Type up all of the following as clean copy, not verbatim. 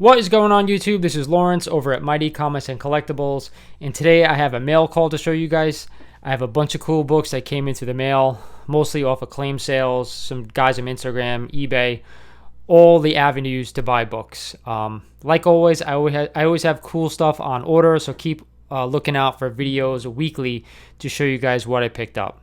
What is going on, YouTube? This is Lawrence over at Mighty Comics and Collectibles, and today I have a mail call to show you guys. I have a bunch of cool books that came into the mail, mostly off of claim sales, some guys on Instagram, eBay, all the avenues to buy books. Like always, I always have cool stuff on order, so keep looking out for videos weekly to show you guys what I picked up.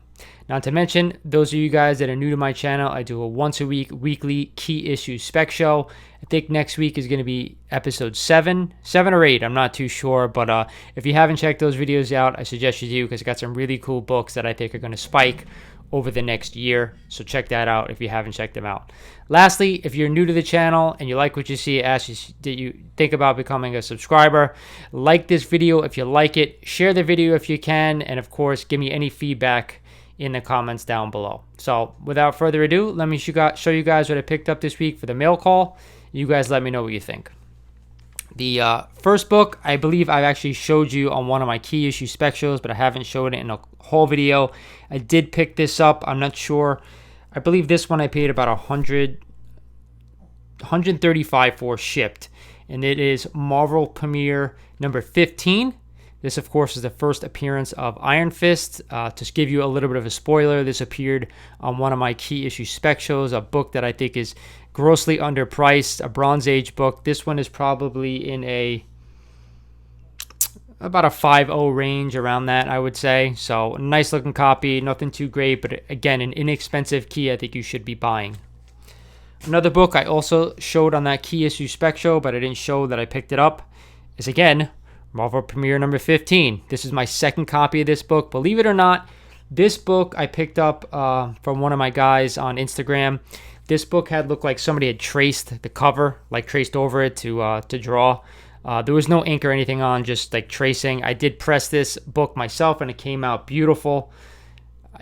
Not to mention, those of you guys that are new to my channel, I do a once a week weekly key issue spec show. I think next week is going to be episode 7 or 8. I'm not too sure, but if you haven't checked those videos out, I suggest you do because I got some really cool books that I think are going to spike over the next year. So check that out if you haven't checked them out. Lastly, if you're new to the channel and you like what you see, I ask you that you think about becoming a subscriber. Like this video if you like it. Share the video if you can. And of course, give me any feedback in the comments down below. So without further ado, let me show you guys what I picked up this week for the mail call. You guys let me know what you think. The first book, I believe I've actually showed you on one of my key issue spec shows, but I haven't showed it in a whole video. I did pick this up. I'm not sure. I believe this one I paid about $135 for shipped, and it is Marvel Premiere number 15. This, of course, is the first appearance of Iron Fist. To give you a little bit of a spoiler, this appeared on one of my key issue spec shows, a book that I think is grossly underpriced, a Bronze Age book. This one is probably in about a 5.0 range, around that, I would say. So, nice looking copy, nothing too great, but again, an inexpensive key I think you should be buying. Another book I also showed on that key issue spec show, but I didn't show that I picked it up, is again Marvel Premiere number 15. This is my second copy of this book. Believe it or not, this book I picked up from one of my guys on Instagram. This book had looked like somebody had traced the cover, like traced over it to draw. There was no ink or anything on, just like tracing. I did press this book myself and it came out beautiful.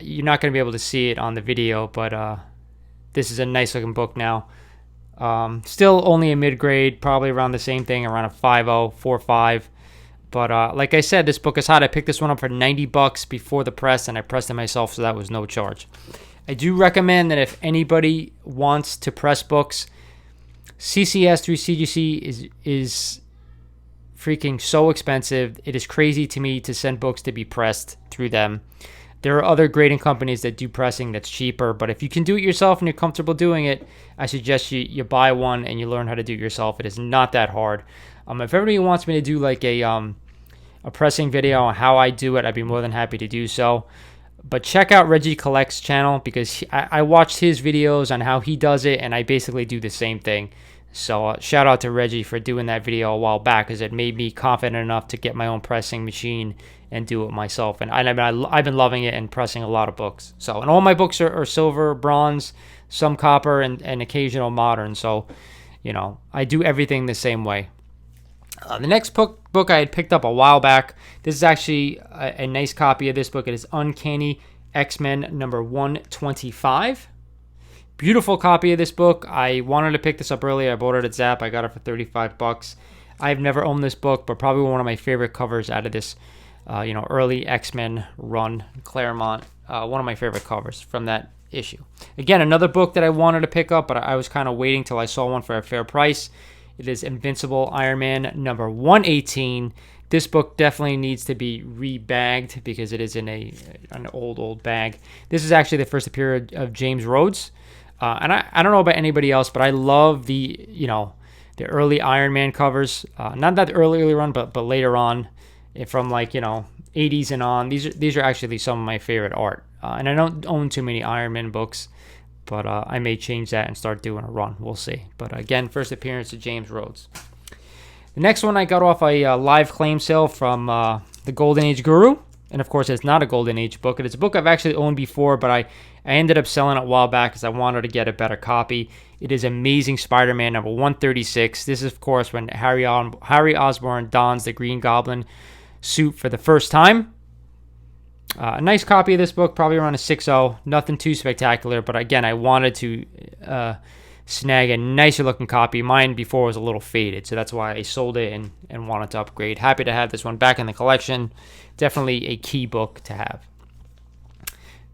You're not going to be able to see it on the video, but this is a nice looking book now. Still only a mid-grade, probably around the same thing, around a 5.0, 4.5. But like I said, this book is hot. I picked this one up for $90 before the press, and I pressed it myself, so that was no charge. I do recommend that if anybody wants to press books, CCS through CGC is freaking so expensive. It is crazy to me to send books to be pressed through them. There are other grading companies that do pressing that's cheaper, but if you can do it yourself and you're comfortable doing it, I suggest you buy one and you learn how to do it yourself. It is not that hard. If everybody wants me to do like a pressing video on how I do it, I'd be more than happy to do so. But check out Reggie Collect's channel because I watched his videos on how he does it, and I basically do the same thing. So shout out to Reggie for doing that video a while back, because it made me confident enough to get my own pressing machine and do it myself. And I've been loving it and pressing a lot of books. So, and all my books are silver, bronze, some copper, and occasional modern. So, you know, I do everything the same way. The next book I had picked up a while back. This is actually a nice copy of this book. It is Uncanny X-Men number 125. Beautiful copy of this book. I wanted to pick this up earlier. I bought it at Zap. I got it for $35. I've never owned this book, but probably one of my favorite covers out of this early X-Men run, Claremont. One of my favorite covers from that issue. Again, another book that I wanted to pick up, but I was kind of waiting till I saw one for a fair price. It is Invincible Iron Man number 118. This book definitely needs to be rebagged because it is in an old bag. This is actually the first appearance of James Rhodes. And I don't know about anybody else, but I love the early Iron Man covers. Not that early run, but later on, from 80s and on. These are actually some of my favorite art. And I don't own too many Iron Man books, but I may change that and start doing a run. We'll see. But again, first appearance of James Rhodes. The next one I got off a live claim sale from the Golden Age Guru. And of course, it's not a Golden Age book. It's a book I've actually owned before, but I ended up selling it a while back because I wanted to get a better copy. It is Amazing Spider-Man number 136. This is, of course, when Harry Osborn dons the Green Goblin suit for the first time. A nice copy of this book, probably around a 6.0. Nothing too spectacular, but again, I wanted to snag a nicer looking copy. Mine before was a little faded, so that's why I sold it and wanted to upgrade. Happy to have this one back in the collection. Definitely a key book to have.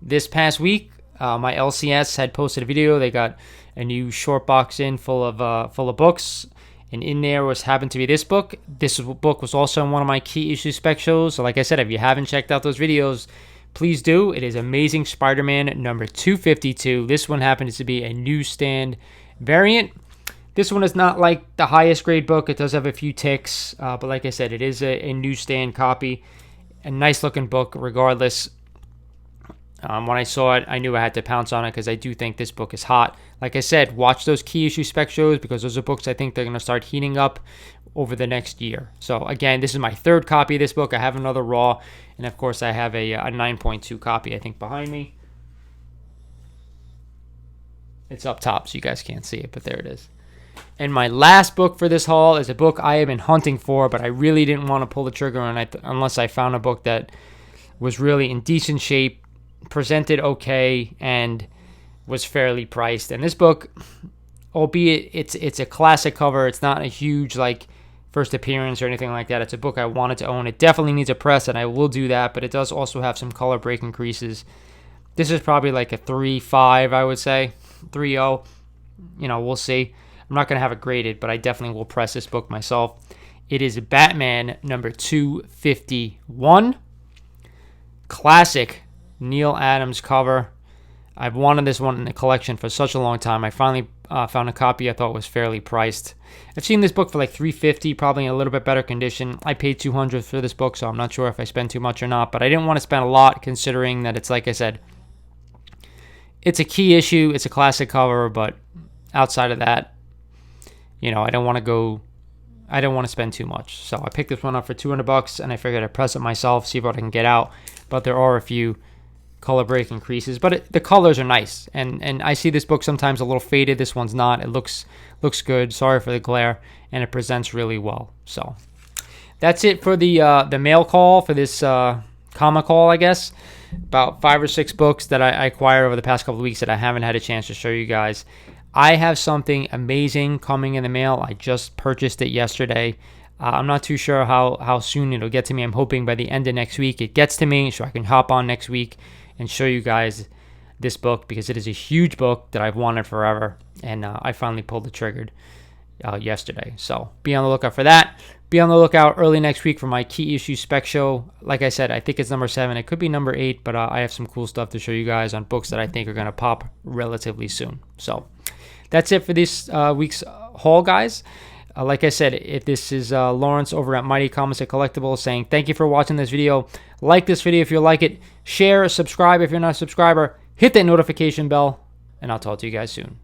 This past week, my LCS had posted a video. They got a new short box in full of books, And in there happened to be this book. This book was also in one of my key issue spec shows. So like I said, if you haven't checked out those videos, please do. It is Amazing Spider-Man number 252. This one happens to be a newsstand variant. This one is not like the highest grade book. It does have a few ticks. But like I said, it is a newsstand copy. A nice looking book regardless. When I saw it, I knew I had to pounce on it because I do think this book is hot. Like I said, watch those key issue spec shows because those are books I think they're going to start heating up over the next year. So again, this is my third copy of this book. I have another raw, and of course I have a 9.2 copy I think behind me. It's up top so you guys can't see it, but there it is. And my last book for this haul is a book I have been hunting for, but I really didn't want to pull the trigger on it unless I found a book that was really in decent shape, presented okay, and was fairly priced. And this book, albeit it's a classic cover, it's not a huge like first appearance or anything like that. It's a book I wanted to own. It definitely needs a press, and I will do that, but it does also have some color break increases. This is probably like a 3.5, I would say, 3.0. You know, we'll see. I'm not going to have it graded, but I definitely will press this book myself. It is Batman number 251. Classic Neil Adams cover. I've wanted this one in the collection for such a long time. I finally found a copy I thought was fairly priced. I've seen this book for like $350, probably in a little bit better condition. I paid $200 for this book, so I'm not sure if I spent too much or not, but I didn't want to spend a lot considering that it's, like I said, it's a key issue, it's a classic cover, but outside of that, you know, I don't want to spend too much. So I picked this one up for $200 and I figured I'd press it myself, see what I can get out. But there are a few color break increases, but the colors are nice. And I see this book sometimes a little faded. This one's not. It looks good. Sorry for the glare, and it presents really well. So that's it for the mail call for this comic haul, I guess. About 5 or 6 books that I acquired over the past couple of weeks that I haven't had a chance to show you guys. I have something amazing coming in the mail. I just purchased it yesterday. I'm not too sure how soon it'll get to me. I'm hoping by the end of next week it gets to me so I can hop on next week and show you guys this book because it is a huge book that I've wanted forever, and I finally pulled the trigger yesterday. So be on the lookout for that. Be on the lookout early next week for my key issue spec show. Like I said, I think it's number 7. It could be number 8, but I have some cool stuff to show you guys on books that I think are going to pop relatively soon. So that's it for this week's haul, guys. Like I said, if this is Lawrence over at Mighty Comics and Collectibles saying thank you for watching this video. Like this video if you like it. Share, subscribe if you're not a subscriber. Hit that notification bell, and I'll talk to you guys soon.